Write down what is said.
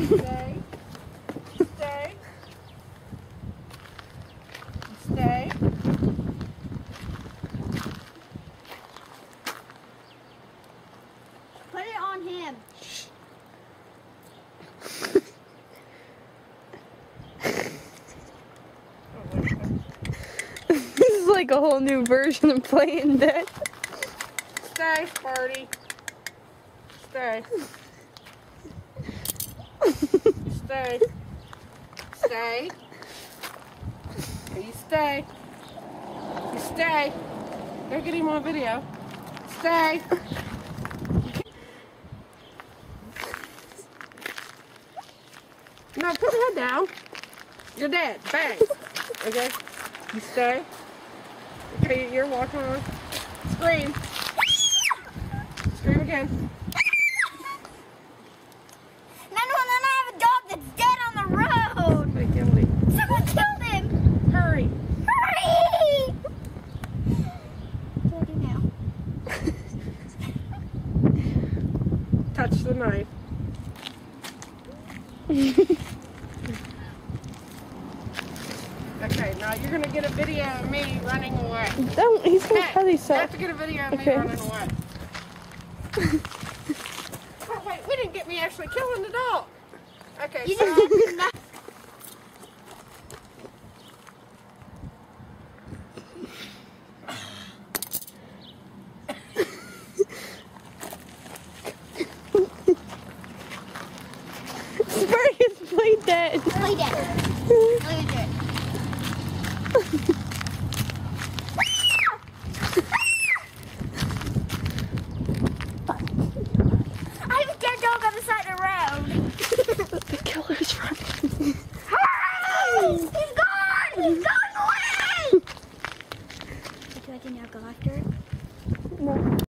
Stay. Stay. Stay. Put it on him. This is like a whole new version of playing dead. Stay, Sparty. Stay. Stay. Stay. You stay. You stay. Go get him on video. Stay. No, put your head down. You're dead. Bang. Okay? You stay. Okay, you're walking on. Scream. Scream again. No, I have a dog that's dead on the road. Wait, Emily. Someone killed him. Hurry. Hurry! What do I do now? Touch the knife. Okay, now you're gonna get a video of me running away. Don't, he's gonna Hey, cut you himself. have to get a video of me Okay. running away. Oh wait, we didn't get me actually killing the dog. Okay, You so just did not. Spurgeon played dead. Play dead. Let me do it.